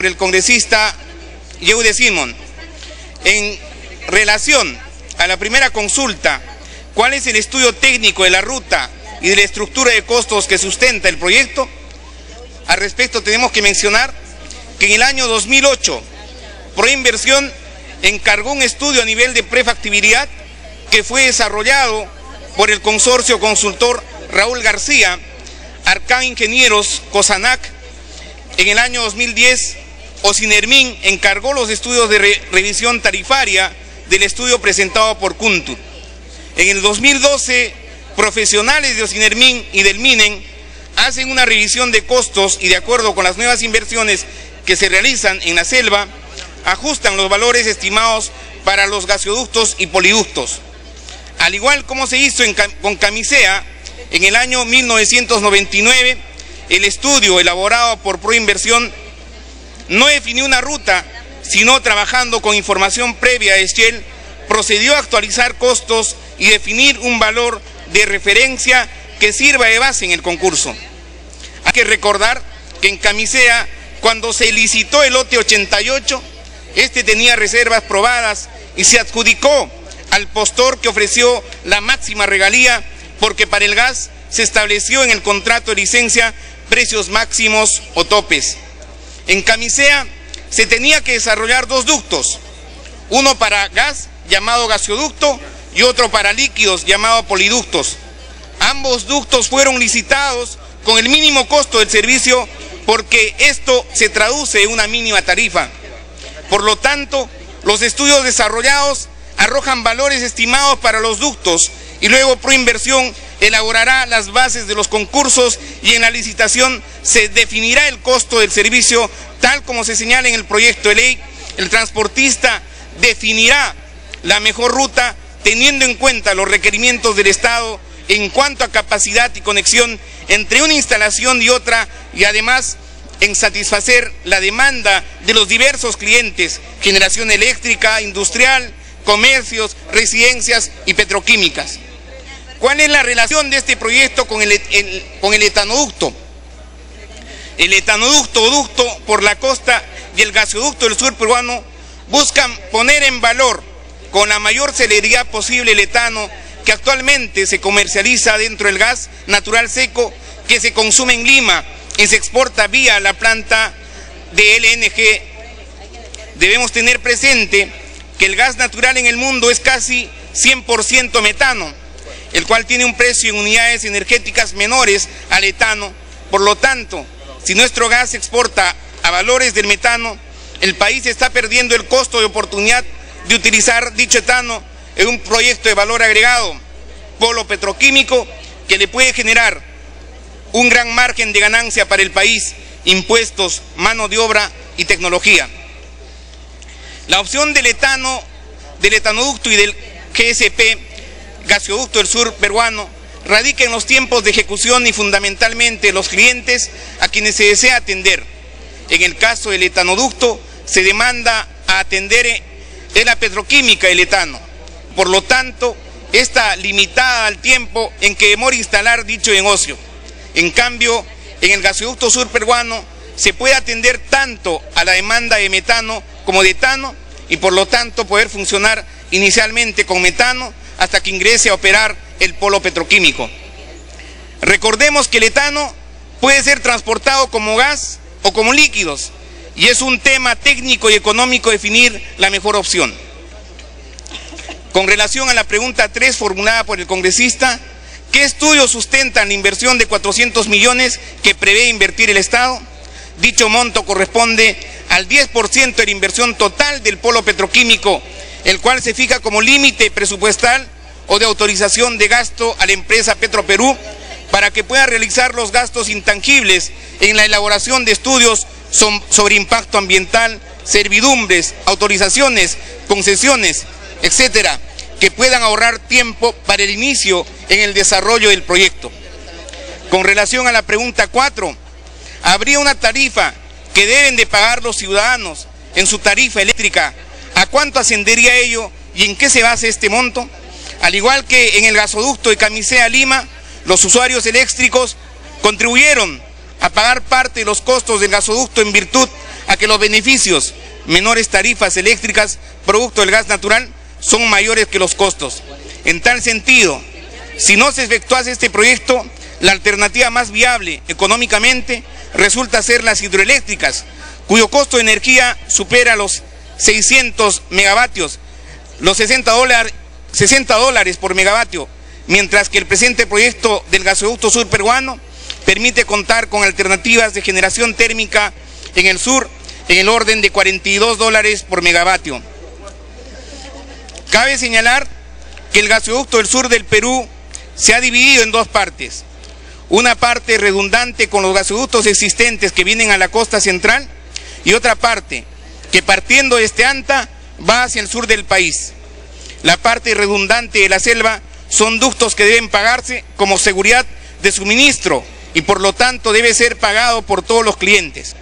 por el congresista Yehude Simon. En relación a la primera consulta, ¿cuál es el estudio técnico de la ruta y de la estructura de costos que sustenta el proyecto? Al respecto tenemos que mencionar que en el año 2008, Proinversión encargó un estudio a nivel de prefactibilidad que fue desarrollado por el consorcio consultor Raúl García, Arcan Ingenieros, Cosanac. En el año 2010, Ocinermin encargó los estudios de revisión tarifaria del estudio presentado por Kuntur. En el 2012, profesionales de Ocinermin y del Minen hacen una revisión de costos y, de acuerdo con las nuevas inversiones que se realizan en la selva, ajustan los valores estimados para los gasoductos y poliductos. Al igual como se hizo con Camisea, en el año 1999, el estudio elaborado por Proinversión no definió una ruta, sino trabajando con información previa de Shell, procedió a actualizar costos y definir un valor de referencia que sirva de base en el concurso. Hay que recordar que en Camisea, cuando se licitó el lote 88, este tenía reservas probadas y se adjudicó al postor que ofreció la máxima regalía, porque para el gas se estableció en el contrato de licencia precios máximos o topes. En Camisea se tenía que desarrollar dos ductos, uno para gas llamado gasoducto y otro para líquidos llamado poliductos. Ambos ductos fueron licitados con el mínimo costo del servicio, porque esto se traduce en una mínima tarifa. Por lo tanto, los estudios desarrollados arrojan valores estimados para los ductos y luego Proinversión elaborará las bases de los concursos y en la licitación se definirá el costo del servicio tal como se señala en el proyecto de ley. El transportista definirá la mejor ruta teniendo en cuenta los requerimientos del Estado en cuanto a capacidad y conexión entre una instalación y otra, y además en satisfacer la demanda de los diversos clientes: generación eléctrica, industrial, comercios, residencias y petroquímicas. ¿Cuál es la relación de este proyecto con el etanoducto? El etanoducto o ducto por la costa y el gasoducto del sur peruano buscan poner en valor con la mayor celeridad posible el etano que actualmente se comercializa dentro del gas natural seco que se consume en Lima y se exporta vía la planta de LNG. Debemos tener presente que el gas natural en el mundo es casi 100% metano, el cual tiene un precio en unidades energéticas menores al etano. Por lo tanto, si nuestro gas se exporta a valores del metano, el país está perdiendo el costo de oportunidad de utilizar dicho etano en un proyecto de valor agregado, polo petroquímico, que le puede generar un gran margen de ganancia para el país, impuestos, mano de obra y tecnología. La opción del etano, del etanoducto y del GSP, gasoducto del sur peruano, radica en los tiempos de ejecución y fundamentalmente los clientes a quienes se desea atender. En el caso del etanoducto se demanda a atender de la petroquímica del etano. Por lo tanto, está limitada al tiempo en que demora instalar dicho negocio. En cambio, en el gasoducto sur peruano se puede atender tanto a la demanda de metano como de etano y por lo tanto poder funcionar inicialmente con metano hasta que ingrese a operar el polo petroquímico. Recordemos que el etano puede ser transportado como gas o como líquidos y es un tema técnico y económico definir la mejor opción. Con relación a la pregunta 3 formulada por el congresista, ¿qué estudios sustentan la inversión de 400 millones que prevé invertir el Estado? Dicho monto corresponde al 10% de la inversión total del polo petroquímico, el cual se fija como límite presupuestal o de autorización de gasto a la empresa Petroperú para que pueda realizar los gastos intangibles en la elaboración de estudios sobre impacto ambiental, servidumbres, autorizaciones, concesiones, etcétera, que puedan ahorrar tiempo para el inicio en el desarrollo del proyecto. Con relación a la pregunta 4, ¿habría una tarifa que deben de pagar los ciudadanos en su tarifa eléctrica? ¿A cuánto ascendería ello y en qué se basa este monto? Al igual que en el gasoducto de Camisea a Lima, los usuarios eléctricos contribuyeron a pagar parte de los costos del gasoducto en virtud a que los beneficios, menores tarifas eléctricas, producto del gas natural, son mayores que los costos. En tal sentido, si no se efectuase este proyecto, la alternativa más viable económicamente resulta ser las hidroeléctricas, cuyo costo de energía supera los 600 megavatios, los $60 por megavatio, mientras que el presente proyecto del gasoducto sur peruano permite contar con alternativas de generación térmica en el sur en el orden de $42 por megavatio. Cabe señalar que el gasoducto del sur del Perú se ha dividido en dos partes. Una parte redundante con los gasoductos existentes que vienen a la costa central y otra parte que partiendo de Anta va hacia el sur del país. La parte redundante de la selva son ductos que deben pagarse como seguridad de suministro y por lo tanto debe ser pagado por todos los clientes.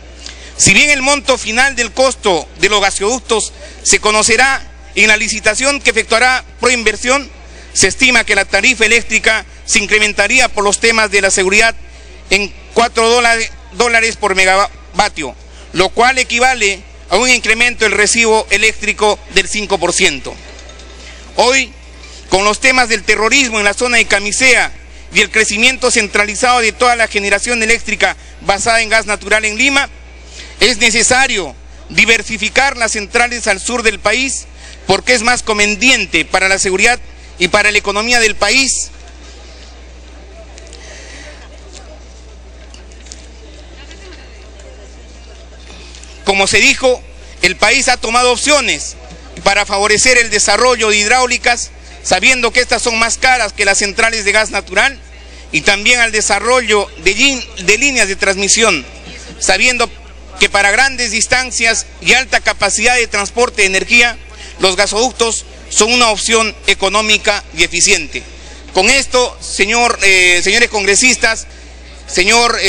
Si bien el monto final del costo de los gasoductos se conocerá en la licitación que efectuará Proinversión, se estima que la tarifa eléctrica se incrementaría por los temas de la seguridad en $4 por megavatio, lo cual equivale a un incremento del recibo eléctrico del 5%. Hoy, con los temas del terrorismo en la zona de Camisea y el crecimiento centralizado de toda la generación eléctrica basada en gas natural en Lima, es necesario diversificar las centrales al sur del país porque es más conveniente para la seguridad y para la economía del país. Como se dijo, el país ha tomado opciones para favorecer el desarrollo de hidráulicas, sabiendo que estas son más caras que las centrales de gas natural, y también al desarrollo de líneas de transmisión, sabiendo que para grandes distancias y alta capacidad de transporte de energía, los gasoductos son una opción económica y eficiente. Con esto, señores congresistas, señor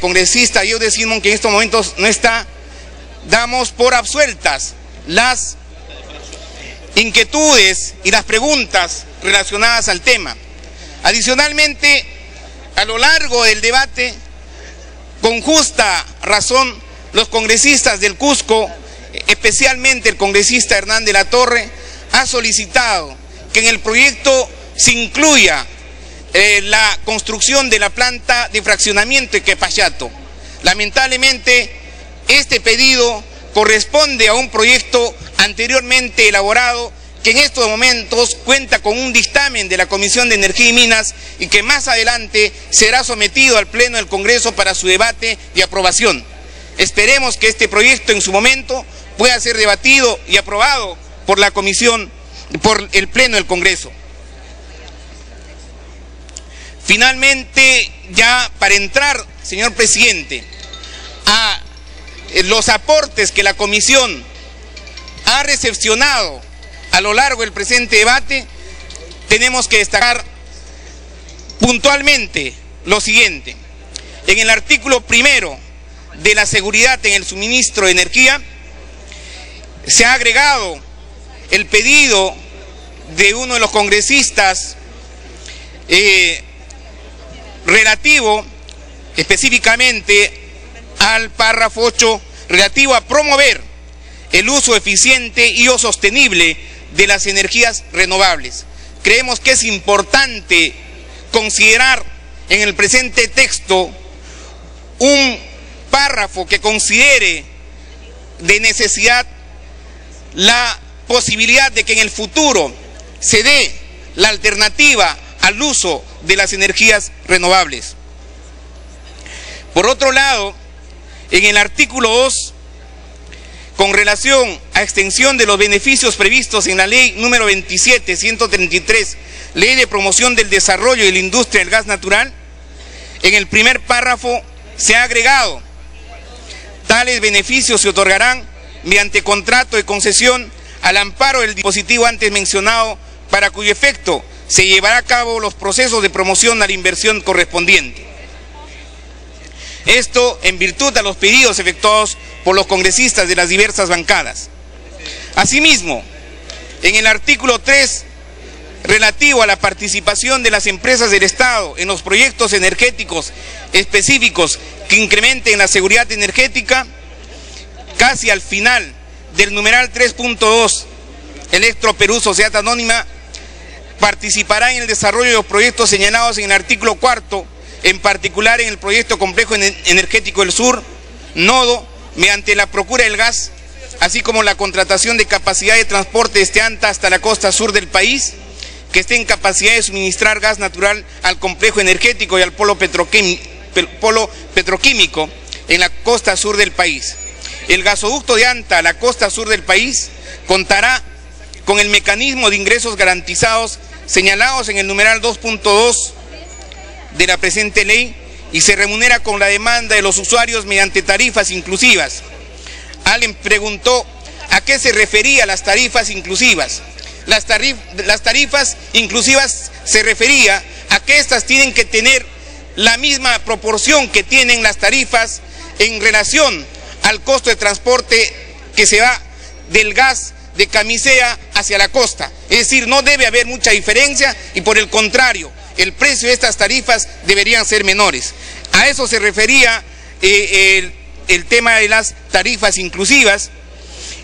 congresista yo decimos que en estos momentos no está, damos por absueltas las inquietudes y las preguntas relacionadas al tema. Adicionalmente, a lo largo del debate, con justa razón, los congresistas del Cusco, especialmente el congresista Hernán de la Torre, ha solicitado que en el proyecto se incluya la construcción de la planta de fraccionamiento de Quepachato. Lamentablemente, este pedido corresponde a un proyecto anteriormente elaborado que en estos momentos cuenta con un dictamen de la Comisión de Energía y Minas y que más adelante será sometido al Pleno del Congreso para su debate y aprobación. Esperemos que este proyecto en su momento pueda ser debatido y aprobado por la Comisión, por el Pleno del Congreso. Finalmente, ya para entrar, señor presidente, a los aportes que la Comisión ha recepcionado a lo largo del presente debate, tenemos que destacar puntualmente lo siguiente. En el artículo primero de la seguridad en el suministro de energía, se ha agregado el pedido de uno de los congresistas relativo específicamente al párrafo 8, relativo a promover el uso eficiente y o sostenible de las energías renovables. Creemos que es importante considerar en el presente texto un párrafo que considere de necesidad la posibilidad de que en el futuro se dé la alternativa al uso de las energías renovables. Por otro lado, en el artículo 2, con relación a extensión de los beneficios previstos en la ley número 27.133, Ley de Promoción del Desarrollo de la Industria del Gas Natural, en el primer párrafo se ha agregado: tales beneficios se otorgarán mediante contrato de concesión al amparo del dispositivo antes mencionado, para cuyo efecto se llevará a cabo los procesos de promoción a la inversión correspondiente. Esto en virtud de los pedidos efectuados por los congresistas de las diversas bancadas. Asimismo, en el artículo 3, relativo a la participación de las empresas del Estado en los proyectos energéticos específicos que incrementen la seguridad energética, casi al final del numeral 3.2, Electroperú Sociedad Anónima participará en el desarrollo de los proyectos señalados en el artículo 4, en particular en el proyecto Complejo Energético del Sur, nodo, mediante la procura del gas, así como la contratación de capacidad de transporte desde Anta hasta la costa sur del país, que esté en capacidad de suministrar gas natural al complejo energético y al polo petroquímico en la costa sur del país. El gasoducto de Anta a la costa sur del país contará con el mecanismo de ingresos garantizados señalados en el numeral 2.2 de la presente ley y se remunera con la demanda de los usuarios mediante tarifas inclusivas. Alguien preguntó a qué se refería las tarifas inclusivas. Las tarifas inclusivas se refería a que estas tienen que tener la misma proporción que tienen las tarifas en relación al costo de transporte que se va del gas de Camisea hacia la costa. Es decir, no debe haber mucha diferencia y por el contrario, el precio de estas tarifas deberían ser menores. A eso se refería el tema de las tarifas inclusivas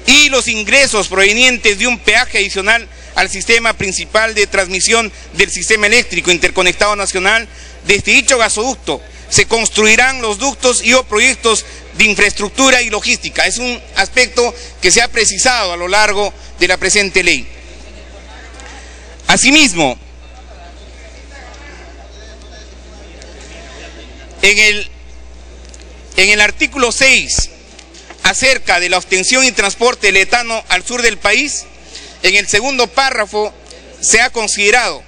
y los ingresos provenientes de un peaje adicional al sistema principal de transmisión del sistema eléctrico interconectado nacional. Desde dicho gasoducto se construirán los ductos y o proyectos de infraestructura y logística. Es un aspecto que se ha precisado a lo largo de la presente ley. Asimismo, en el artículo 6, acerca de la obtención y transporte del etano al sur del país, en el segundo párrafo se ha considerado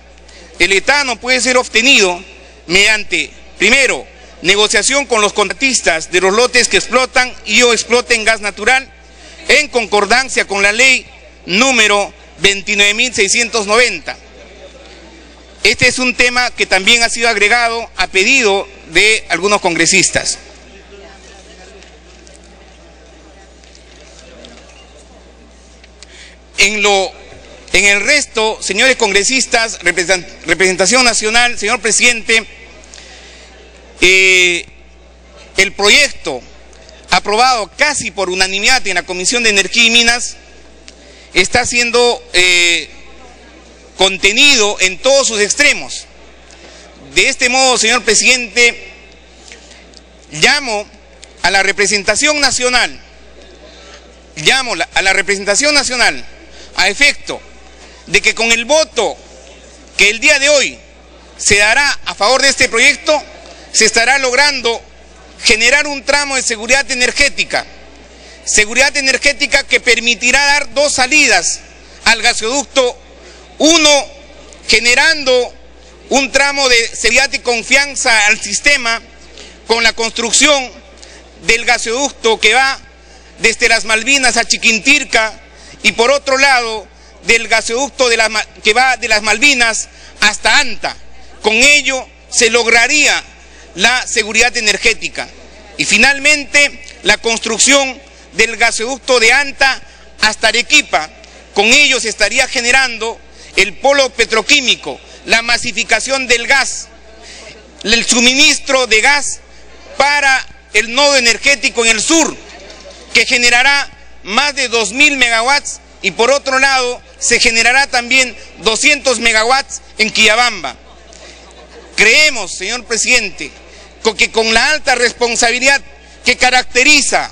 el etano puede ser obtenido mediante, primero, negociación con los contratistas de los lotes que explotan y o exploten gas natural, en concordancia con la ley número 29.690. Este es un tema que también ha sido agregado a pedido de algunos congresistas. En el resto, señores congresistas, representación nacional, señor presidente, el proyecto aprobado casi por unanimidad en la Comisión de Energía y Minas está siendo contenido en todos sus extremos. De este modo, señor presidente, llamo a la representación nacional, a efecto de que con el voto que el día de hoy se dará a favor de este proyecto, se estará logrando generar un tramo de seguridad energética que permitirá dar dos salidas al gasoducto, uno generando un tramo de seguridad y confianza al sistema con la construcción del gasoducto que va desde las Malvinas a Chiquintirca y por otro lado del gasoducto que va de las Malvinas hasta Anta. Con ello se lograría la seguridad energética y finalmente la construcción del gasoducto de Anta hasta Arequipa. Con ello se estaría generando el polo petroquímico, la masificación del gas, el suministro de gas para el nodo energético en el sur, que generará más de 2.000 megawatts y por otro lado se generará también 200 megawatts en Quillabamba. Creemos, señor presidente, que con la alta responsabilidad que caracteriza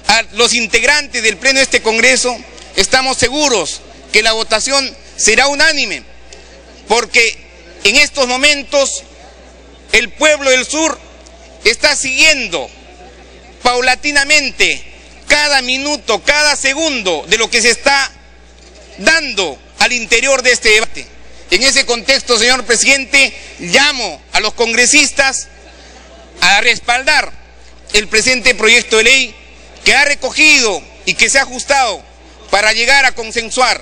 a los integrantes del Pleno de este Congreso, estamos seguros que la votación será unánime, porque en estos momentos el pueblo del sur está siguiendo paulatinamente cada minuto, cada segundo de lo que se está dando al interior de este debate. En ese contexto, señor presidente, llamo a los congresistas a respaldar el presente proyecto de ley que ha recogido y que se ha ajustado para llegar a consensuar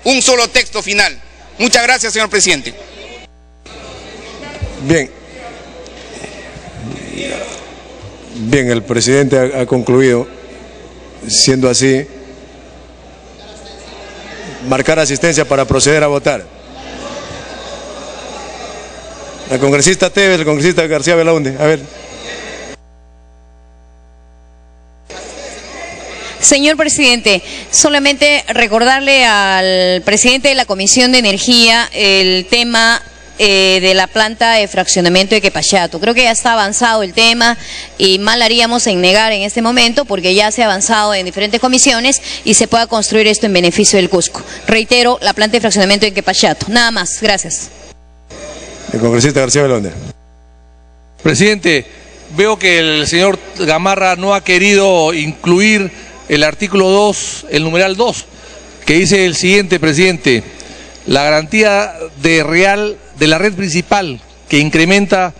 un solo texto final. Muchas gracias, señor presidente. Bien, el presidente ha concluido. Siendo así, marcar asistencia para proceder a votar. La congresista Tevez, el congresista García Belaunde. A ver. Señor presidente, solamente recordarle al presidente de la Comisión de Energía el tema de la planta de fraccionamiento de Quepachato. Creo que ya está avanzado el tema y mal haríamos en negar en este momento porque ya se ha avanzado en diferentes comisiones y se pueda construir esto en beneficio del Cusco. Reitero, la planta de fraccionamiento de Quepachato. Nada más. Gracias. El congresista García Belaúnde. Presidente, veo que el señor Gamarra no ha querido incluir el artículo 2, el numeral 2, que dice el siguiente, presidente: la garantía de la red principal que incrementa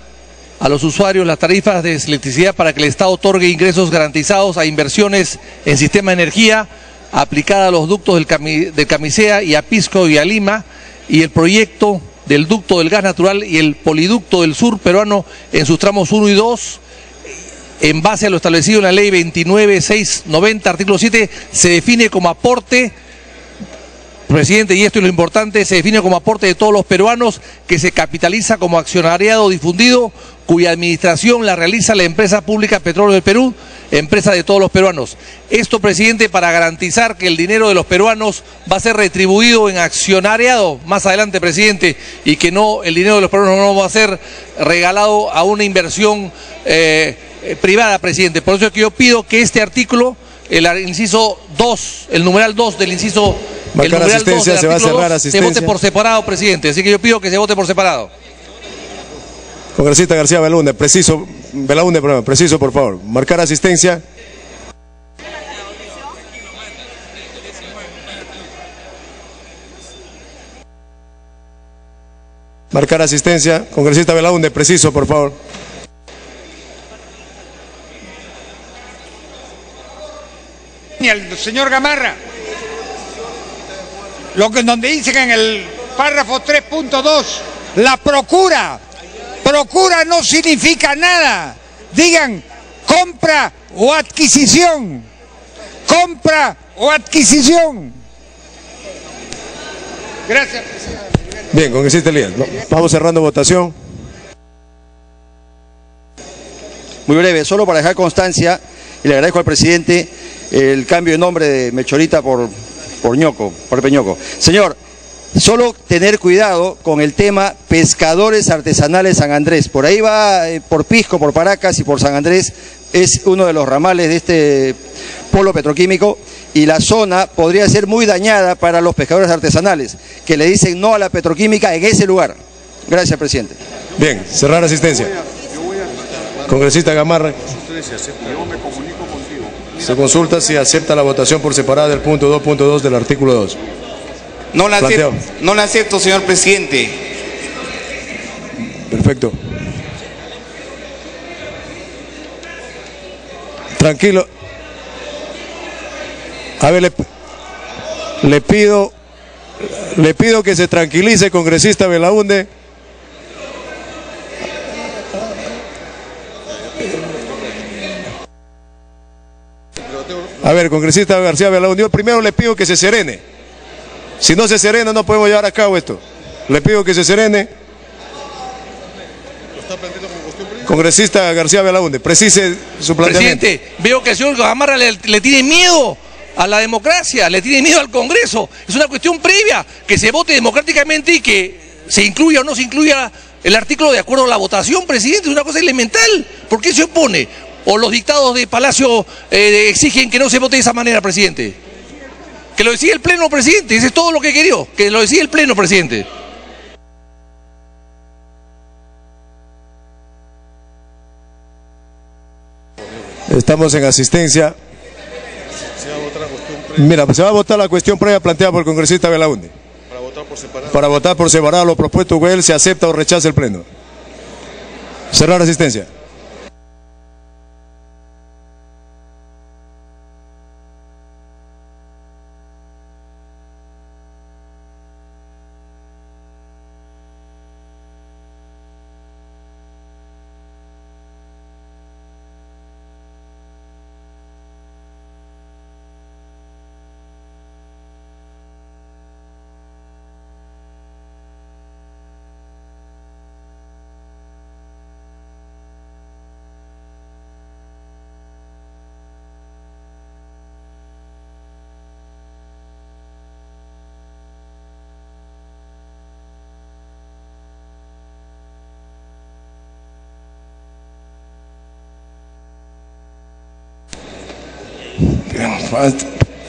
a los usuarios las tarifas de electricidad para que el Estado otorgue ingresos garantizados a inversiones en sistema de energía aplicada a los ductos del Camisea y a Pisco y a Lima, y el proyecto del ducto del gas natural y el poliducto del sur peruano en sus tramos 1 y 2, en base a lo establecido en la ley 29.690, artículo 7, se define como aporte, presidente, y esto es lo importante, se define como aporte de todos los peruanos, que se capitaliza como accionariado difundido, cuya administración la realiza la empresa pública Petróleo del Perú, empresa de todos los peruanos. Esto, presidente, para garantizar que el dinero de los peruanos va a ser retribuido en accionariado más adelante, presidente, y que no, el dinero de los peruanos no va a ser regalado a una inversión privada, presidente. Por eso es que yo pido que este artículo, el inciso 2, el numeral 2 del inciso, el numeral 2 del artículo 2, se vote por separado, presidente. Así que yo pido que se vote por separado. Congresista García Belaúnde, preciso, preciso, por favor. Marcar asistencia. Marcar asistencia. Congresista Belaúnde, preciso, por favor. El señor Gamarra, donde dicen en el párrafo 3.2, la procura no significa nada. Digan compra o adquisición. Compra o adquisición. Gracias, presidente. Bien, congresista Elías, vamos cerrando votación. Muy breve, solo para dejar constancia, y le agradezco al presidente el cambio de nombre de Mechorita por Peñoco. Señor, solo tener cuidado con el tema pescadores artesanales San Andrés. Por ahí va, por Pisco, por Paracas y por San Andrés, es uno de los ramales de este polo petroquímico, y la zona podría ser muy dañada para los pescadores artesanales, que le dicen no a la petroquímica en ese lugar. Gracias, presidente. Bien, cerrar asistencia. Congresista Gamarra. Se consulta si acepta la votación por separada del punto 2.2 del artículo 2. No la acepto, señor presidente. Perfecto. Tranquilo. A ver, le pido que se tranquilice, congresista Belaúnde. A ver, congresista García Belaúnde, yo primero le pido que se serene. Si no se serena, no podemos llevar a cabo esto. Le pido que se serene. Congresista García Belaúnde, precise su planteamiento. Presidente, veo que el señor Gamarra le tiene miedo a la democracia, le tiene miedo al Congreso. Es una cuestión previa, que se vote democráticamente y que se incluya o no se incluya el artículo de acuerdo a la votación, presidente. Es una cosa elemental. ¿Por qué se opone? ¿O los dictados de Palacio exigen que no se vote de esa manera, presidente? Que lo decida el Pleno, presidente. Eso es todo lo que quería. Que lo decida el Pleno, presidente. Estamos en asistencia. Mira, se va a votar la cuestión previa planteada por el congresista Belaúnde. Para votar por separado lo propuesto por él, se acepta o rechaza el Pleno. Cerrar asistencia.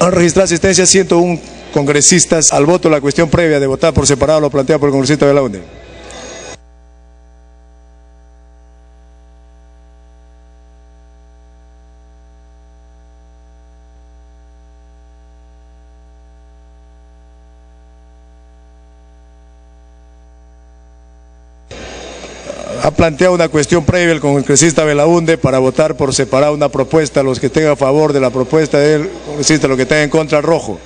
Han registrado asistencia 101 congresistas al voto. La cuestión previa de votar por separado lo plantea por el congresista Belaúnde. Ha planteado una cuestión previa el congresista Belaúnde para votar por separado una propuesta. Los que estén a favor de la propuesta del congresista, los que estén en contra, rojo.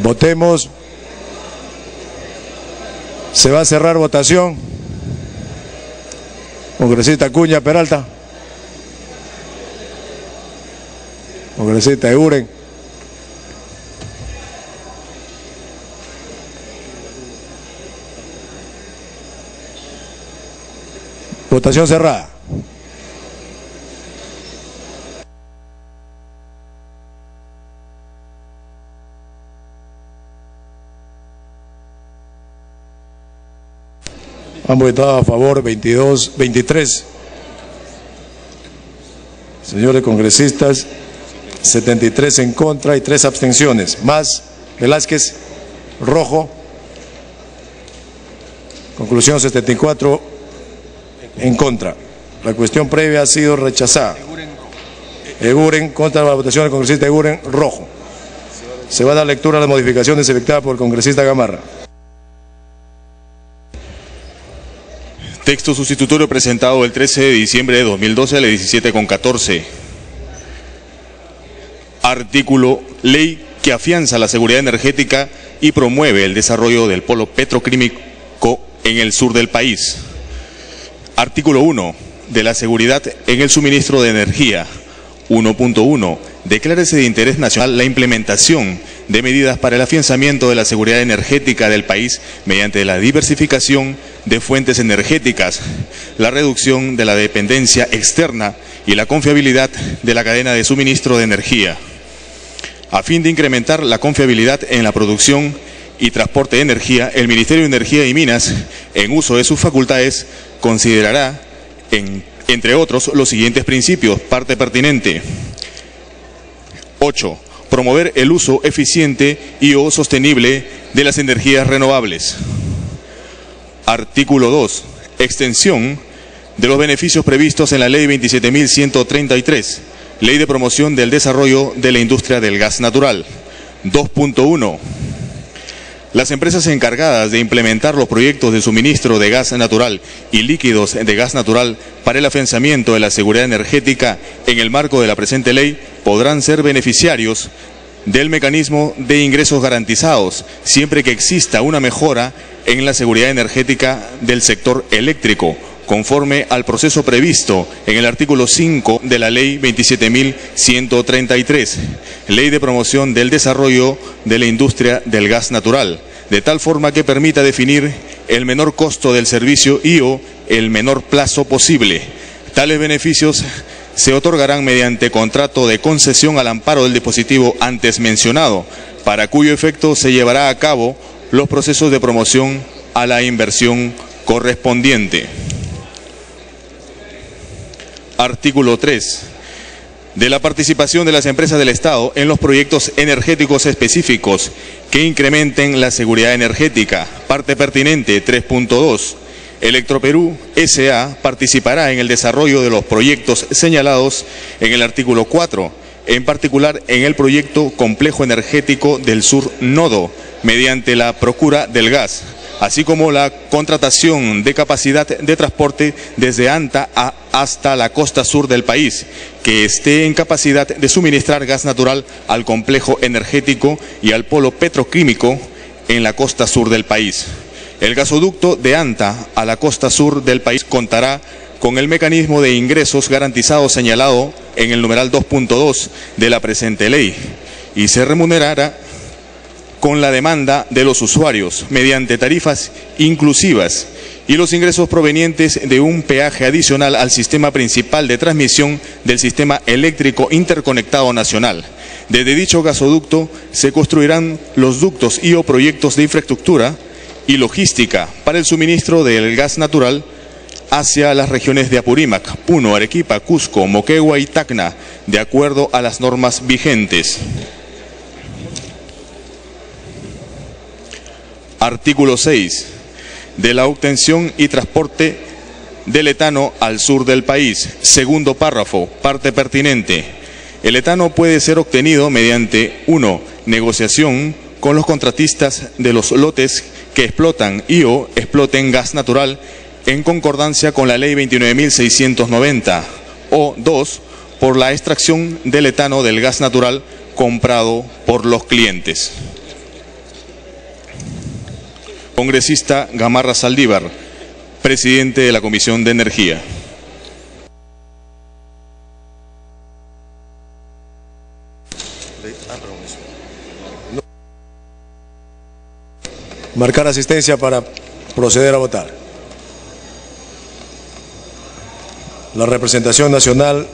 Votemos. Se va a cerrar votación. Congresista Acuña Peralta. Congresista Eguren. Votación cerrada. Han votado a favor 23 señores congresistas, 73 en contra y 3 abstenciones. Más Velázquez, rojo. Conclusión 74 en contra. La cuestión previa ha sido rechazada. Eguren, contra la votación del congresista Eguren, rojo. Se va a dar lectura a las modificaciones efectuadas por el congresista Gamarra. Texto sustitutorio presentado el 13 de diciembre de 2012 a las 17:14. Artículo: ley que afianza la seguridad energética y promueve el desarrollo del polo petroquímico en el sur del país. Artículo 1. De la seguridad en el suministro de energía. 1.1. Declárese de interés nacional la implementación de medidas para el afianzamiento de la seguridad energética del país mediante la diversificación de fuentes energéticas, la reducción de la dependencia externa y la confiabilidad de la cadena de suministro de energía. A fin de incrementar la confiabilidad en la producción y transporte de energía, el Ministerio de Energía y Minas, en uso de sus facultades, considerará, entre otros, los siguientes principios. Parte pertinente. 8. Promover el uso eficiente y o sostenible de las energías renovables. Artículo 2. Extensión de los beneficios previstos en la Ley 27.133, Ley de Promoción del Desarrollo de la Industria del Gas Natural. 2.1. Las empresas encargadas de implementar los proyectos de suministro de gas natural y líquidos de gas natural para el afianzamiento de la seguridad energética en el marco de la presente ley podrán ser beneficiarios del mecanismo de ingresos garantizados, siempre que exista una mejora en la seguridad energética del sector eléctrico, conforme al proceso previsto en el artículo 5 de la Ley 27.133, Ley de Promoción del Desarrollo de la Industria del Gas Natural, de tal forma que permita definir el menor costo del servicio y o el menor plazo posible. Tales beneficios se otorgarán mediante contrato de concesión al amparo del dispositivo antes mencionado, para cuyo efecto se llevará a cabo los procesos de promoción a la inversión correspondiente. Artículo 3. De la participación de las empresas del Estado en los proyectos energéticos específicos que incrementen la seguridad energética. Parte pertinente. 3.2. Electroperú S.A. participará en el desarrollo de los proyectos señalados en el artículo 4, en particular en el proyecto Complejo Energético del Sur Nodo, mediante la procura del gas, así como la contratación de capacidad de transporte desde Anta hasta la costa sur del país, que esté en capacidad de suministrar gas natural al complejo energético y al polo petroquímico en la costa sur del país. El gasoducto de Anta a la costa sur del país contará con el mecanismo de ingresos garantizado señalado en el numeral 2.2 de la presente ley y se remunerará con la demanda de los usuarios mediante tarifas inclusivas y los ingresos provenientes de un peaje adicional al sistema principal de transmisión del Sistema Eléctrico Interconectado Nacional. Desde dicho gasoducto se construirán los ductos y o proyectos de infraestructura y logística para el suministro del gas natural hacia las regiones de Apurímac, Puno, Arequipa, Cusco, Moquegua y Tacna, de acuerdo a las normas vigentes. Artículo 6. De la obtención y transporte del etano al sur del país. Segundo párrafo, parte pertinente. El etano puede ser obtenido mediante 1. Negociación con los contratistas de los lotes que explotan y o exploten gas natural en concordancia con la Ley 29.690. O 2. Por la extracción del etano del gas natural comprado por los clientes. Congresista Gamarra Saldívar, presidente de la Comisión de Energía. Marcar asistencia para proceder a votar. La representación nacional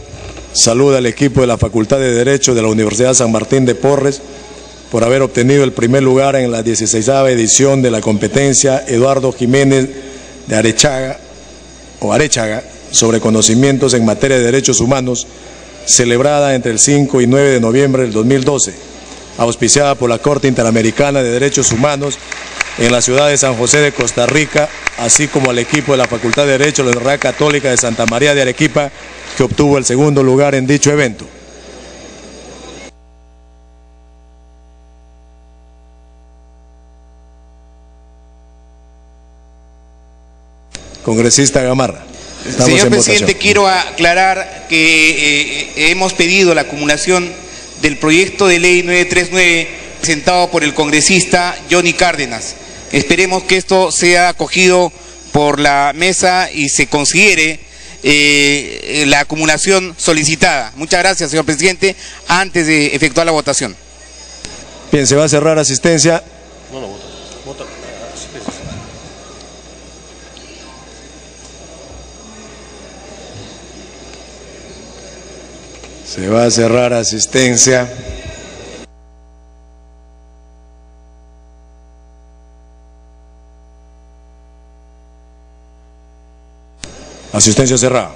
saluda al equipo de la Facultad de Derecho de la Universidad San Martín de Porres por haber obtenido el primer lugar en la 16ª edición de la competencia Eduardo Jiménez de Arechaga sobre conocimientos en materia de derechos humanos, celebrada entre el 5 y 9 de noviembre del 2012, auspiciada por la Corte Interamericana de Derechos Humanos en la ciudad de San José de Costa Rica, así como al equipo de la Facultad de Derecho de la Universidad Católica de Santa María de Arequipa, que obtuvo el segundo lugar en dicho evento. Congresista Gamarra. Señor presidente, quiero aclarar que hemos pedido la acumulación del proyecto de ley 939 presentado por el congresista Johnny Cárdenas. Esperemos que esto sea acogido por la mesa y se considere la acumulación solicitada. Muchas gracias, señor presidente, antes de efectuar la votación. Bien, se va a cerrar asistencia. Se va a cerrar asistencia. Asistencia cerrada.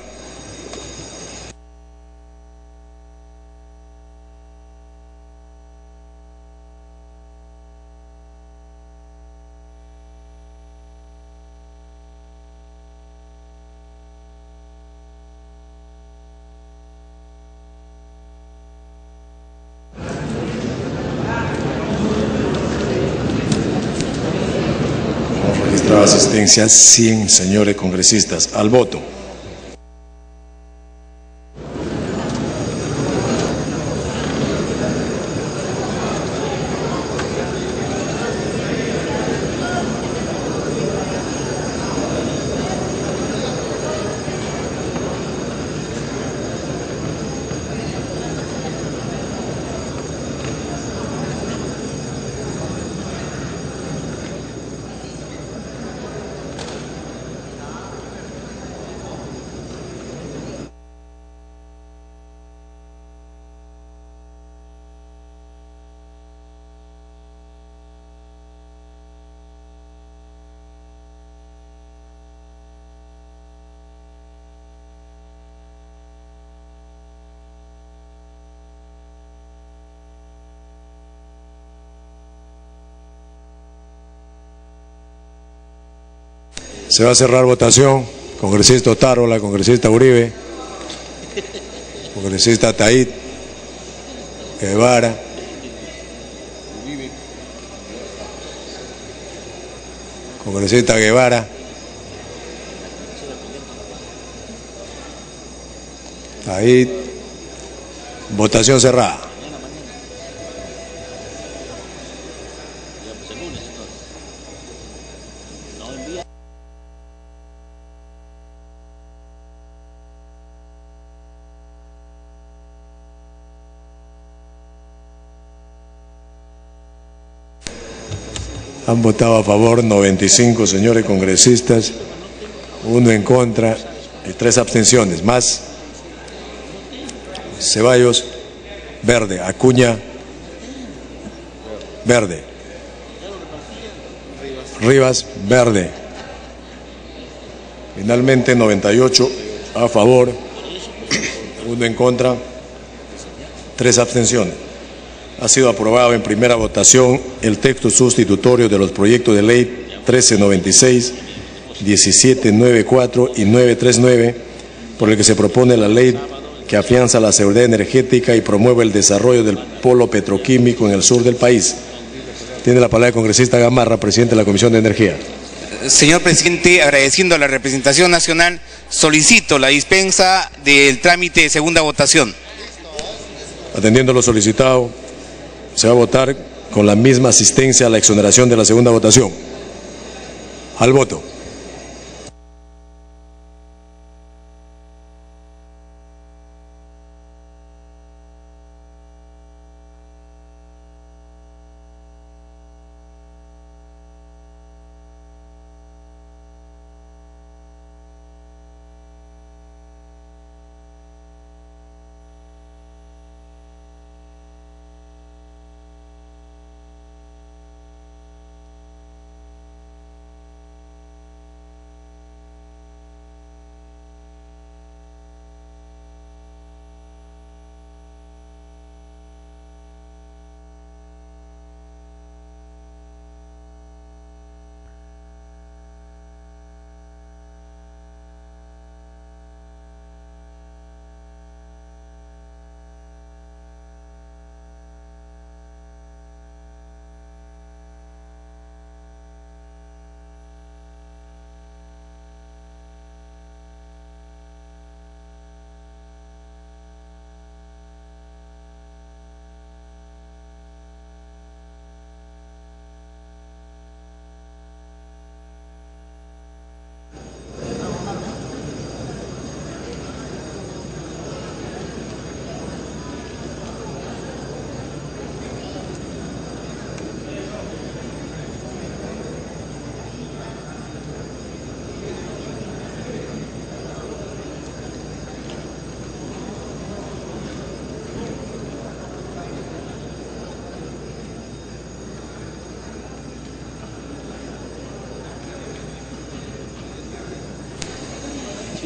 Registrada asistencia 100 señores congresistas al voto. Se va a cerrar votación. Congresista Otárola, congresista Uribe, congresista Taid, Guevara, congresista Guevara, Taid. Votación cerrada. Han votado a favor 95 señores congresistas, 1 en contra y 3 abstenciones. Más Ceballos, verde. Acuña, verde. Rivas, verde. Finalmente 98 a favor, 1 en contra, 3 abstenciones. Ha sido aprobado en primera votación el texto sustitutorio de los proyectos de ley 1396, 1794 y 939, por el que se propone la ley que afianza la seguridad energética y promueve el desarrollo del polo petroquímico en el sur del país. Tiene la palabra el congresista Gamarra, presidente de la Comisión de Energía. Señor presidente, agradeciendo a la representación nacional, solicito la dispensa del trámite de segunda votación. Atendiendo lo solicitado, se va a votar con la misma asistencia a la exoneración de la segunda votación. Al voto.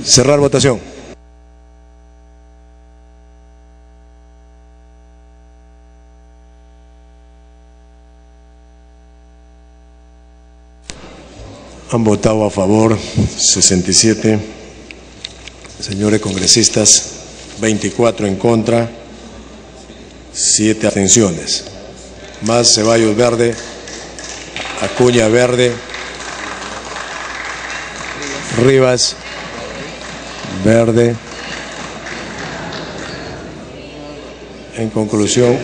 Cerrar votación. Han votado a favor 67 señores congresistas, 24 en contra, 7 abstenciones. Más Ceballos, verde. Acuña, verde. Rivas, verde. En conclusión,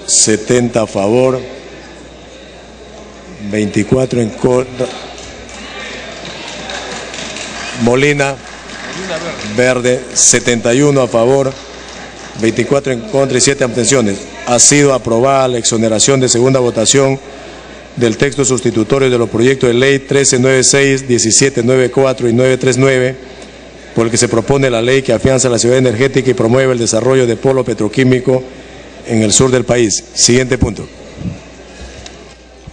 70 a favor, 24 en contra. Molina, verde, 71 a favor, 24 en contra y 7 abstenciones. Ha sido aprobada la exoneración de segunda votación del texto sustitutorio de los proyectos de ley 1396, 1794 y 939, por el que se propone la ley que afianza la seguridad energética y promueve el desarrollo de polo petroquímico en el sur del país. Siguiente punto.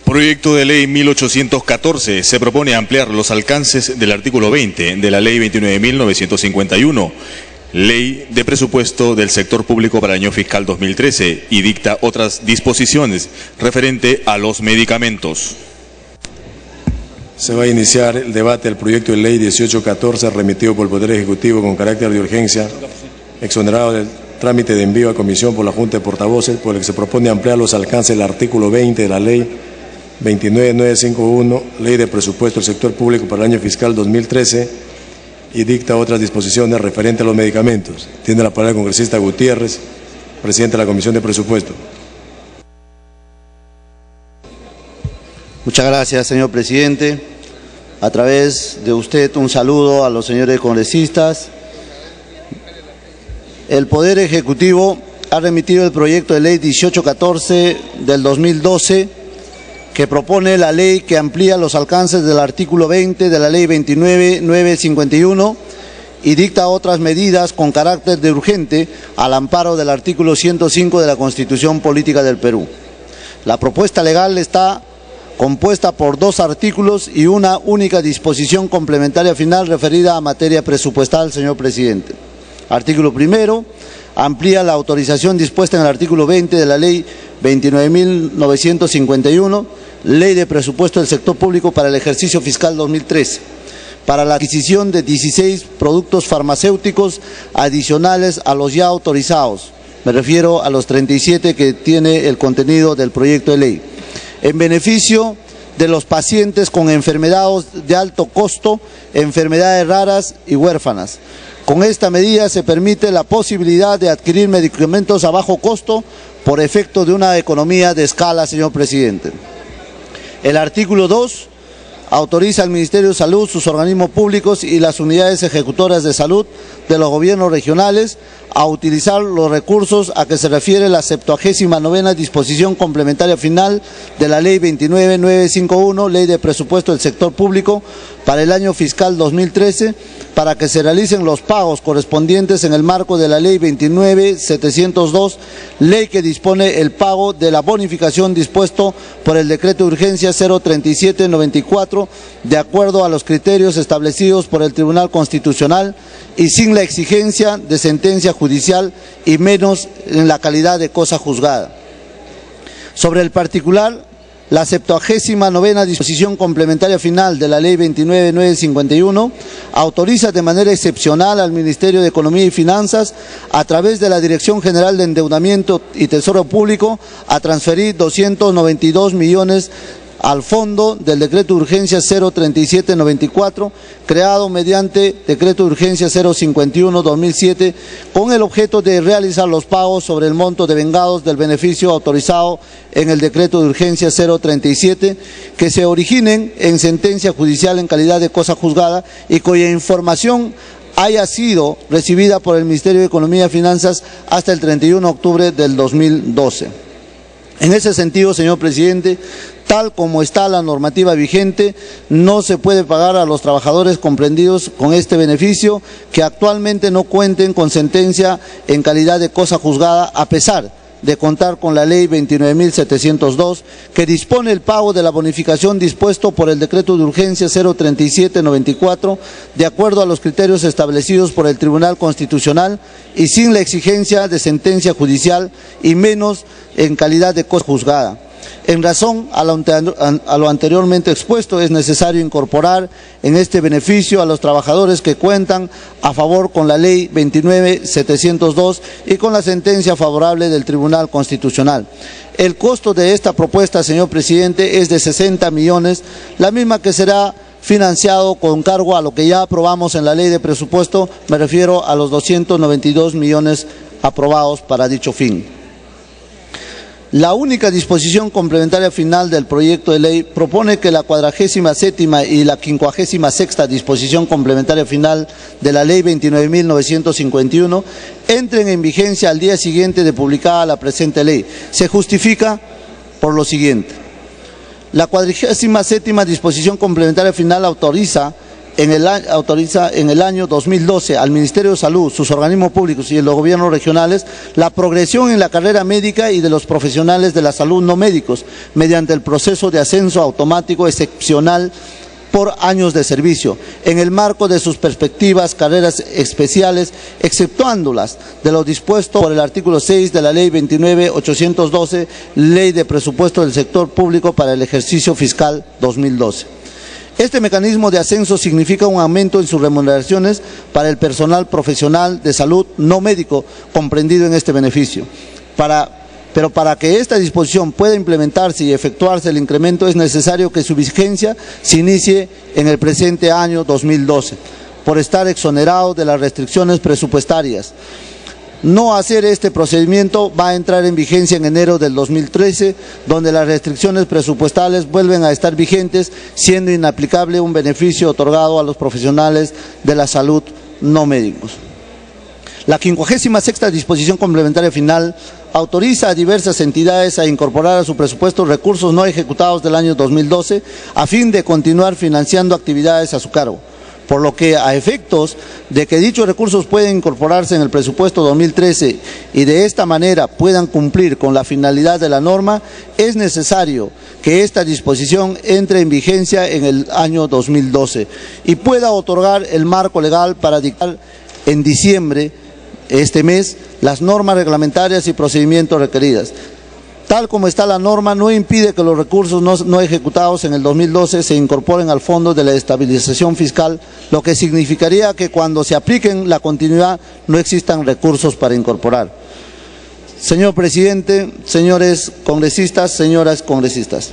Proyecto de ley 1814. Se propone ampliar los alcances del artículo 20 de la ley 29.951, ley de presupuesto del sector público para el año fiscal 2013, y dicta otras disposiciones referente a los medicamentos. Se va a iniciar el debate del proyecto de ley 1814 remitido por el Poder Ejecutivo con carácter de urgencia, exonerado del trámite de envío a comisión por la Junta de Portavoces, por el que se propone ampliar los alcances del artículo 20 de la ley 29.951, ley de presupuesto del sector público para el año fiscal 2013, y dicta otras disposiciones referentes a los medicamentos. Tiene la palabra el congresista Gutiérrez, presidente de la Comisión de Presupuesto. Muchas gracias, señor presidente. A través de usted, un saludo a los señores congresistas. El Poder Ejecutivo ha remitido el proyecto de ley 1814 del 2012, que propone la ley que amplía los alcances del artículo 20 de la ley 29.951 y dicta otras medidas con carácter de urgente al amparo del artículo 105 de la Constitución Política del Perú. La propuesta legal está compuesta por 2 artículos y una única disposición complementaria final referida a materia presupuestal, señor presidente. Artículo primero, amplía la autorización dispuesta en el artículo 20 de la ley 29.951, Ley de Presupuesto del Sector Público para el ejercicio fiscal 2013, para la adquisición de 16 productos farmacéuticos adicionales a los ya autorizados. Me refiero a los 37 que tiene el contenido del proyecto de ley, en beneficio de los pacientes con enfermedades de alto costo, enfermedades raras y huérfanas. Con esta medida se permite la posibilidad de adquirir medicamentos a bajo costo por efecto de una economía de escala, señor presidente. El artículo 2 autoriza al Ministerio de Salud, sus organismos públicos y las unidades ejecutoras de salud de los gobiernos regionales a utilizar los recursos a que se refiere la 79ª disposición complementaria final de la Ley 29.951, Ley de Presupuesto del Sector Público para el año fiscal 2013, para que se realicen los pagos correspondientes en el marco de la Ley 29.702, ley que dispone el pago de la bonificación dispuesto por el Decreto de Urgencia 037/94, de acuerdo a los criterios establecidos por el Tribunal Constitucional y sin la exigencia de sentencia judicial y menos en la calidad de cosa juzgada. Sobre el particular, la 79ª disposición complementaria final de la Ley 29.951 autoriza de manera excepcional al Ministerio de Economía y Finanzas, a través de la Dirección General de Endeudamiento y Tesoro Público, a transferir 292 millones al fondo del Decreto de Urgencia 037/94, creado mediante Decreto de Urgencia 051/2007, con el objeto de realizar los pagos sobre el monto devengados del beneficio autorizado en el Decreto de Urgencia 037, que se originen en sentencia judicial en calidad de cosa juzgada y cuya información haya sido recibida por el Ministerio de Economía y Finanzas hasta el 31 de octubre del 2012. En ese sentido, señor presidente, tal como está la normativa vigente, no se puede pagar a los trabajadores comprendidos con este beneficio que actualmente no cuenten con sentencia en calidad de cosa juzgada, a pesar de contar con la Ley 29.702, que dispone el pago de la bonificación dispuesto por el Decreto de Urgencia 037/94, de acuerdo a los criterios establecidos por el Tribunal Constitucional y sin la exigencia de sentencia judicial y menos en calidad de cosa juzgada. En razón a lo anteriormente expuesto, es necesario incorporar en este beneficio a los trabajadores que cuentan a favor con la Ley 29.702 y con la sentencia favorable del Tribunal Constitucional. El costo de esta propuesta, señor presidente, es de 60 millones, la misma que será financiado con cargo a lo que ya aprobamos en la Ley de Presupuesto, me refiero a los 292 millones aprobados para dicho fin. La única disposición complementaria final del proyecto de ley propone que la 47ª y la 56ª disposición complementaria final de la Ley 29.951 entren en vigencia al día siguiente de publicada la presente ley. Se justifica por lo siguiente. La 47ª disposición complementaria final autoriza en el año 2012 al Ministerio de Salud, sus organismos públicos y los gobiernos regionales la progresión en la carrera médica y de los profesionales de la salud no médicos mediante el proceso de ascenso automático excepcional por años de servicio, en el marco de sus perspectivas carreras especiales, exceptuándolas de lo dispuesto por el artículo 6 de la Ley 29.812, Ley de Presupuesto del Sector Público para el ejercicio fiscal 2012. Este mecanismo de ascenso significa un aumento en sus remuneraciones para el personal profesional de salud no médico comprendido en este beneficio. Pero para que esta disposición pueda implementarse y efectuarse el incremento es necesario que su vigencia se inicie en el presente año 2012, por estar exonerado de las restricciones presupuestarias. No hacer este procedimiento va a entrar en vigencia en enero del 2013, donde las restricciones presupuestales vuelven a estar vigentes, siendo inaplicable un beneficio otorgado a los profesionales de la salud no médicos. La 56ª disposición complementaria final autoriza a diversas entidades a incorporar a su presupuesto recursos no ejecutados del año 2012 a fin de continuar financiando actividades a su cargo. Por lo que, a efectos de que dichos recursos pueden incorporarse en el presupuesto 2013 y de esta manera puedan cumplir con la finalidad de la norma, es necesario que esta disposición entre en vigencia en el año 2012 y pueda otorgar el marco legal para dictar en diciembre, este mes, las normas reglamentarias y procedimientos requeridas. Tal como está la norma, no impide que los recursos no ejecutados en el 2012 se incorporen al Fondo de la Estabilización Fiscal, lo que significaría que cuando se apliquen la continuidad no existan recursos para incorporar. Señor presidente, señores congresistas, señoras congresistas,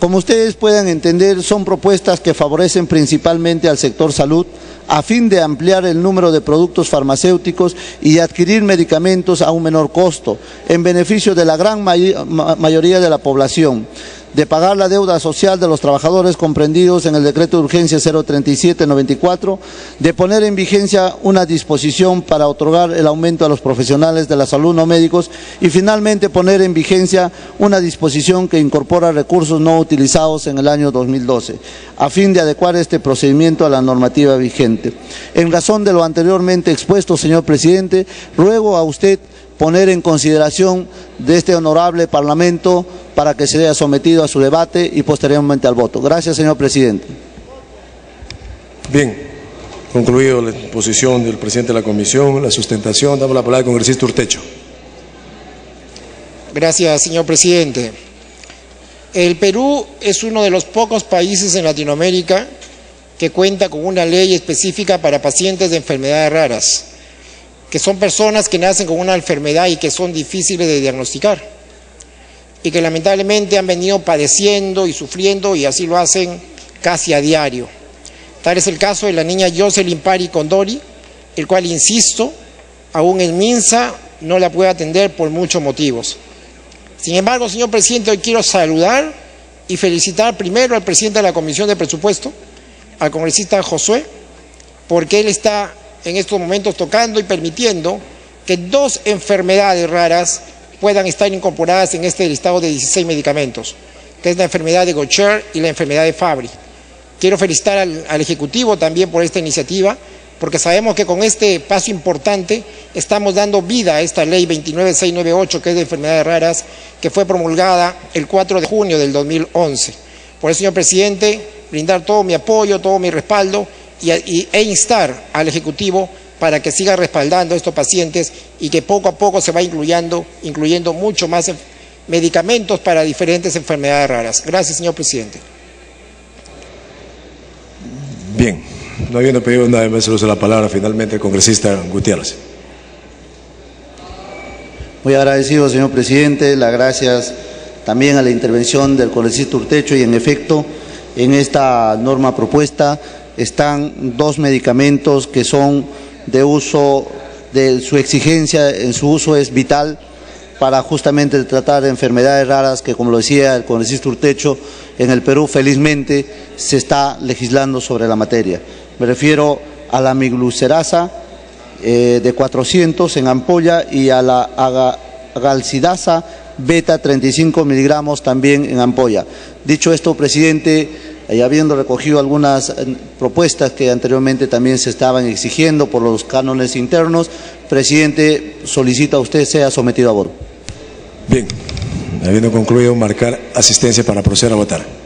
como ustedes puedan entender, son propuestas que favorecen principalmente al sector salud, a fin de ampliar el número de productos farmacéuticos y adquirir medicamentos a un menor costo, en beneficio de la gran mayoría de la población, de pagar la deuda social de los trabajadores comprendidos en el decreto de urgencia 037/94, de poner en vigencia una disposición para otorgar el aumento a los profesionales de la salud no médicos y finalmente poner en vigencia una disposición que incorpora recursos no utilizados en el año 2012, a fin de adecuar este procedimiento a la normativa vigente. En razón de lo anteriormente expuesto, señor presidente, ruego a usted poner en consideración de este honorable Parlamento para que sea sometido a su debate y posteriormente al voto. Gracias, señor presidente. Bien, concluido la exposición del presidente de la comisión, la sustentación, damos la palabra al congresista Urtecho. Gracias, señor presidente. El Perú es uno de los pocos países en Latinoamérica que cuenta con una ley específica para pacientes de enfermedades raras, que son personas que nacen con una enfermedad y que son difíciles de diagnosticar y que lamentablemente han venido padeciendo y sufriendo y así lo hacen casi a diario. Tal es el caso de la niña Jocelyn Pari Condori, el cual, insisto, aún el MINSA no la puede atender por muchos motivos. Sin embargo, señor presidente, hoy quiero saludar y felicitar primero al presidente de la Comisión de Presupuesto, al congresista Josué, porque él está en estos momentos tocando y permitiendo que 2 enfermedades raras puedan estar incorporadas en este listado de 16 medicamentos, que es la enfermedad de Gaucher y la enfermedad de Fabry. Quiero felicitar al Ejecutivo también por esta iniciativa, porque sabemos que con este paso importante estamos dando vida a esta ley 29698, que es de enfermedades raras, que fue promulgada el 4 de junio del 2011. Por eso, señor presidente, brindar todo mi apoyo, todo mi respaldo e instar al Ejecutivo para que siga respaldando a estos pacientes y que poco a poco se va incluyendo mucho más medicamentos para diferentes enfermedades raras. Gracias, señor presidente. Bien, no habiendo pedido nada más, se usa la palabra finalmente el congresista Gutiérrez. Muy agradecido, señor presidente, las gracias también a la intervención del congresista Urtecho y en efecto en esta norma propuesta están 2 medicamentos que son de uso, de su exigencia en su uso es vital para justamente tratar de enfermedades raras que, como lo decía el congresista Urtecho, en el Perú felizmente se está legislando sobre la materia. Me refiero a la miglucerasa de 400 en ampolla y a la agalsidasa beta 35 miligramos también en ampolla. Dicho esto, presidente, y habiendo recogido algunas propuestas que anteriormente también se estaban exigiendo por los cánones internos, presidente, solicito a usted sea sometido a voto. Bien, habiendo concluido, marcar asistencia para proceder a votar.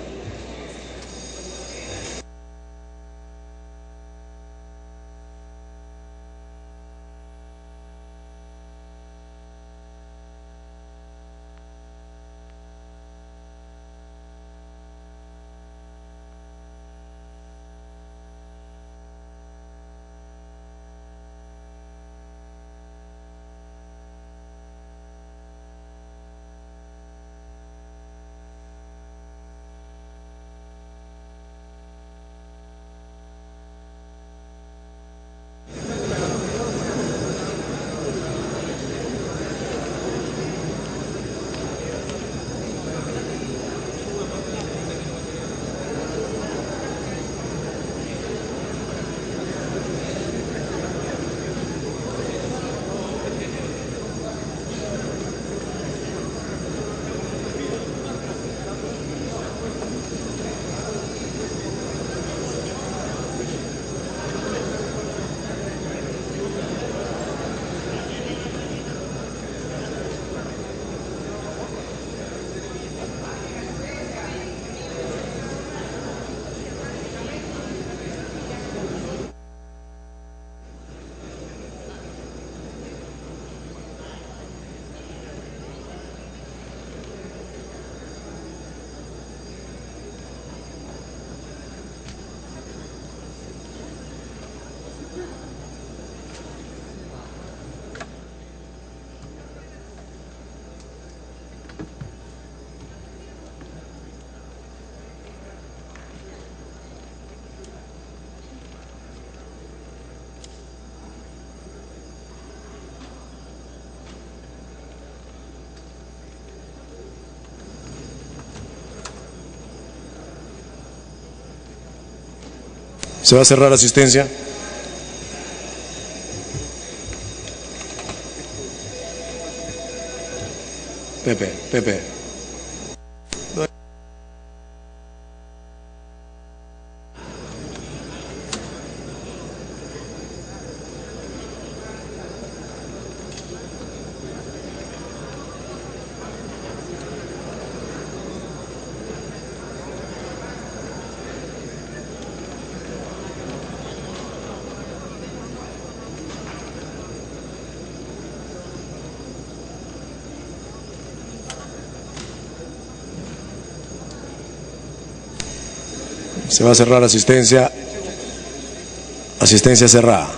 Se va a cerrar asistencia. Pepe. Se va a cerrar asistencia. Asistencia cerrada.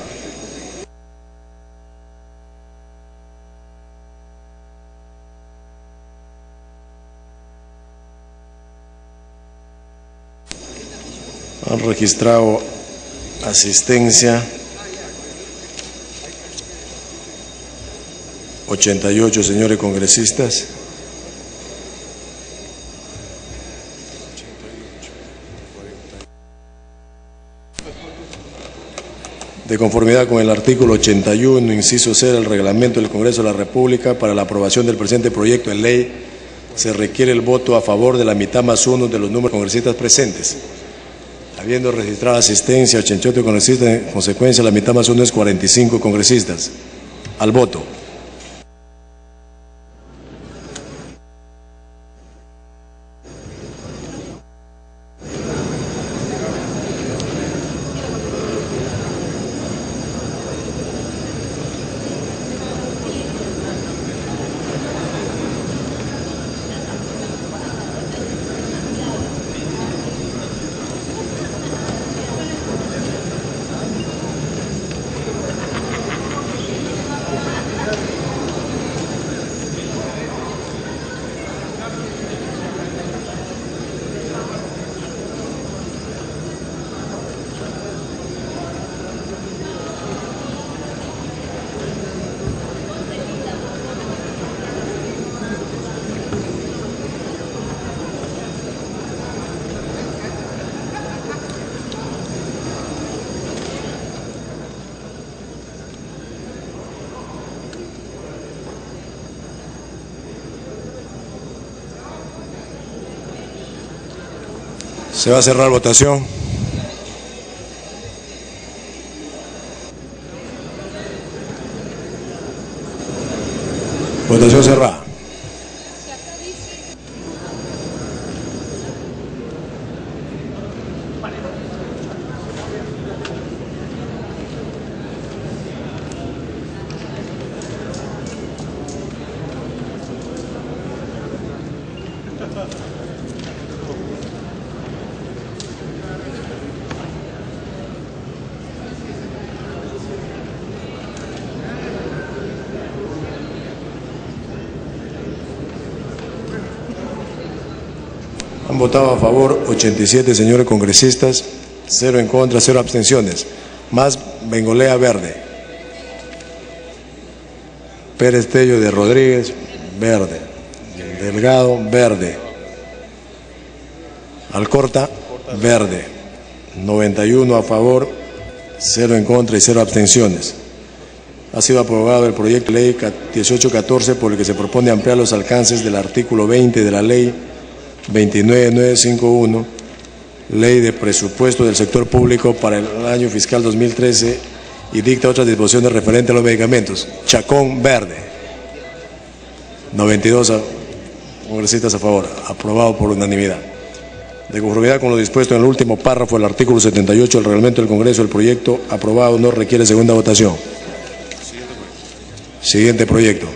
Han registrado asistencia 88 señores congresistas. De conformidad con el artículo 81, inciso 0 del reglamento del Congreso de la República, para la aprobación del presente proyecto de ley, se requiere el voto a favor de la mitad más uno de los números de congresistas presentes. Habiendo registrado asistencia 88 congresistas, en consecuencia la mitad más uno es 45 congresistas. Al voto. Se va a cerrar votación. Votación cerrada. Han votado a favor 87 señores congresistas, 0 en contra, 0 abstenciones, más Bengolea verde. Pérez Tello de Rodríguez, verde. Delgado, verde. Alcorta, verde. 91 a favor, 0 en contra y 0 abstenciones. Ha sido aprobado el proyecto de ley 1814 por el que se propone ampliar los alcances del artículo 20 de la ley 29951, Ley de Presupuesto del Sector Público para el año fiscal 2013, y dicta otras disposiciones referentes a los medicamentos. Chacón, verde. 92 congresistas a favor. Aprobado por unanimidad. De conformidad con lo dispuesto en el último párrafo del artículo 78 del reglamento del Congreso, el proyecto aprobado no requiere segunda votación. Siguiente proyecto.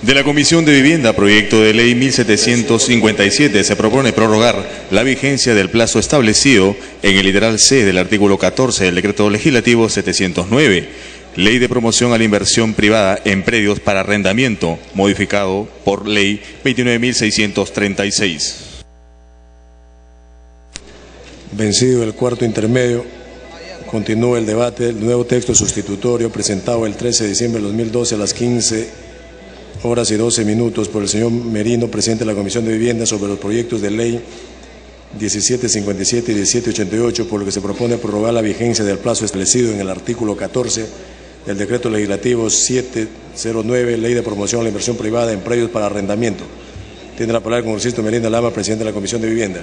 De la Comisión de Vivienda, proyecto de ley 1757, se propone prorrogar la vigencia del plazo establecido en el literal C del artículo 14 del Decreto Legislativo 709, Ley de Promoción a la Inversión Privada en Predios para Arrendamiento, modificado por Ley 29.636. Vencido el cuarto intermedio, continúa el debate del nuevo texto sustitutorio presentado el 13 de diciembre de 2012 a las 15:12 por el señor Merino, presidente de la Comisión de Vivienda, sobre los proyectos de ley 1757 y 1788, por lo que se propone prorrogar la vigencia del plazo establecido en el artículo 14 del Decreto Legislativo 709, Ley de Promoción a la Inversión Privada en Predios para Arrendamiento. Tiene la palabra el congresista Melinda Lama, presidente de la Comisión de Vivienda.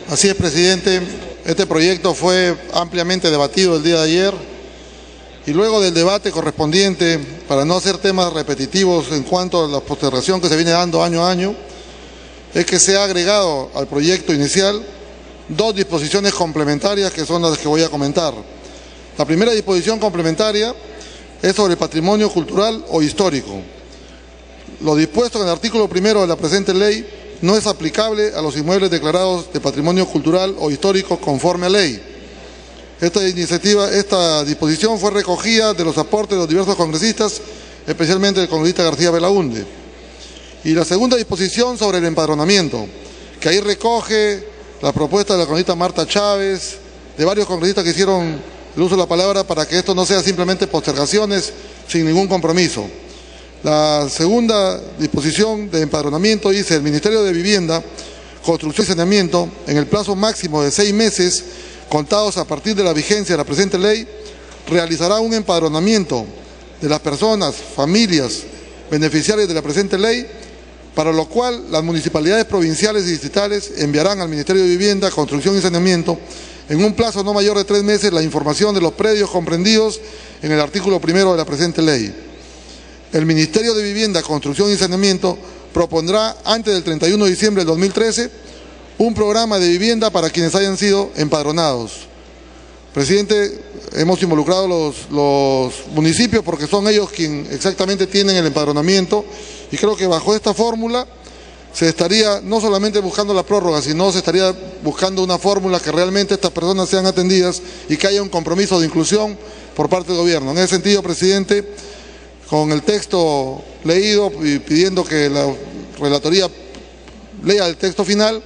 Así es, presidente. Este proyecto fue ampliamente debatido el día de ayer y luego del debate correspondiente, para no hacer temas repetitivos en cuanto a la postergación que se viene dando año a año, es que se ha agregado al proyecto inicial dos disposiciones complementarias que son las que voy a comentar. La primera disposición complementaria es sobre patrimonio cultural o histórico. Lo dispuesto en el artículo 1 de la presente ley no es aplicable a los inmuebles declarados de patrimonio cultural o histórico conforme a ley. Esta disposición fue recogida de los aportes de los diversos congresistas, especialmente del congresista García Belaúnde. Y la segunda disposición sobre el empadronamiento, que ahí recoge la propuesta de la congresista Marta Chávez, de varios congresistas que hicieron el uso de la palabra para que esto no sea simplemente postergaciones sin ningún compromiso. La segunda disposición de empadronamiento dice: el Ministerio de Vivienda, Construcción y Saneamiento, en el plazo máximo de 6 meses, contados a partir de la vigencia de la presente ley, realizará un empadronamiento de las personas, familias, beneficiarias de la presente ley, para lo cual las municipalidades provinciales y distritales enviarán al Ministerio de Vivienda, Construcción y Saneamiento, en un plazo no mayor de 3 meses, la información de los predios comprendidos en el artículo 1 de la presente ley. El Ministerio de Vivienda, Construcción y Saneamiento propondrá antes del 31 de diciembre del 2013 un programa de vivienda para quienes hayan sido empadronados. Presidente, hemos involucrado los municipios porque son ellos quienes exactamente tienen el empadronamiento, y creo que bajo esta fórmula se estaría no solamente buscando la prórroga, sino se estaría buscando una fórmula que realmente estas personas sean atendidas y que haya un compromiso de inclusión por parte del gobierno. En ese sentido, presidente, con el texto leído y pidiendo que la relatoría lea el texto final,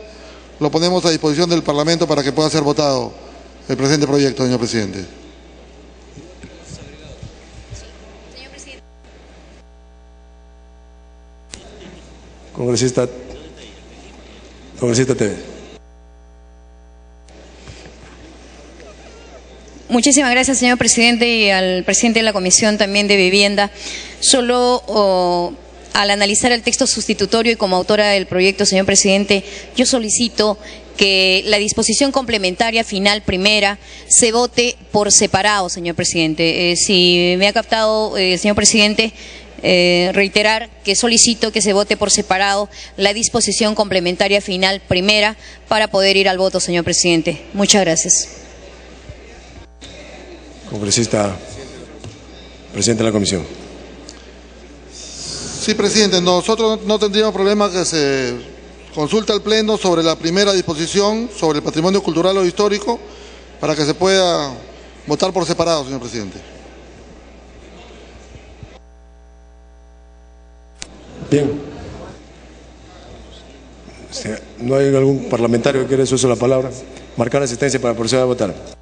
lo ponemos a disposición del Parlamento para que pueda ser votado el presente proyecto, señor presidente. Congresista TV. Muchísimas gracias, señor presidente, y al presidente de la Comisión también de Vivienda. Solo al analizar el texto sustitutorio y como autora del proyecto, señor presidente, yo solicito que la disposición complementaria final primera se vote por separado, señor presidente. Si me ha captado, señor presidente, reiterar que solicito que se vote por separado la disposición complementaria final primera para poder ir al voto, señor presidente. Muchas gracias. Congresista, presidente de la Comisión. Sí, presidente, nosotros no tendríamos problema que se consulte al Pleno sobre la primera disposición sobre el patrimonio cultural o histórico para que se pueda votar por separado, señor presidente. Bien. ¿No hay algún parlamentario que quiera su uso de la palabra? Marcar asistencia para proceder a votar.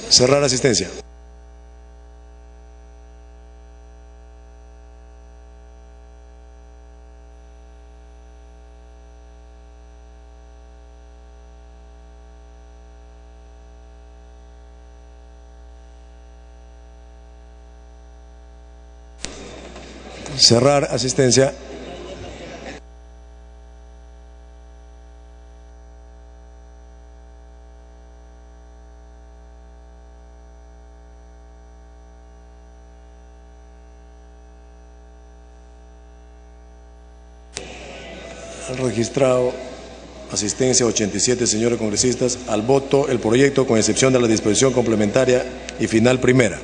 Cerrar asistencia. Cerrar asistencia. Han registrado asistencia 87 señores congresistas. Al voto el proyecto con excepción de la disposición complementaria y final primera.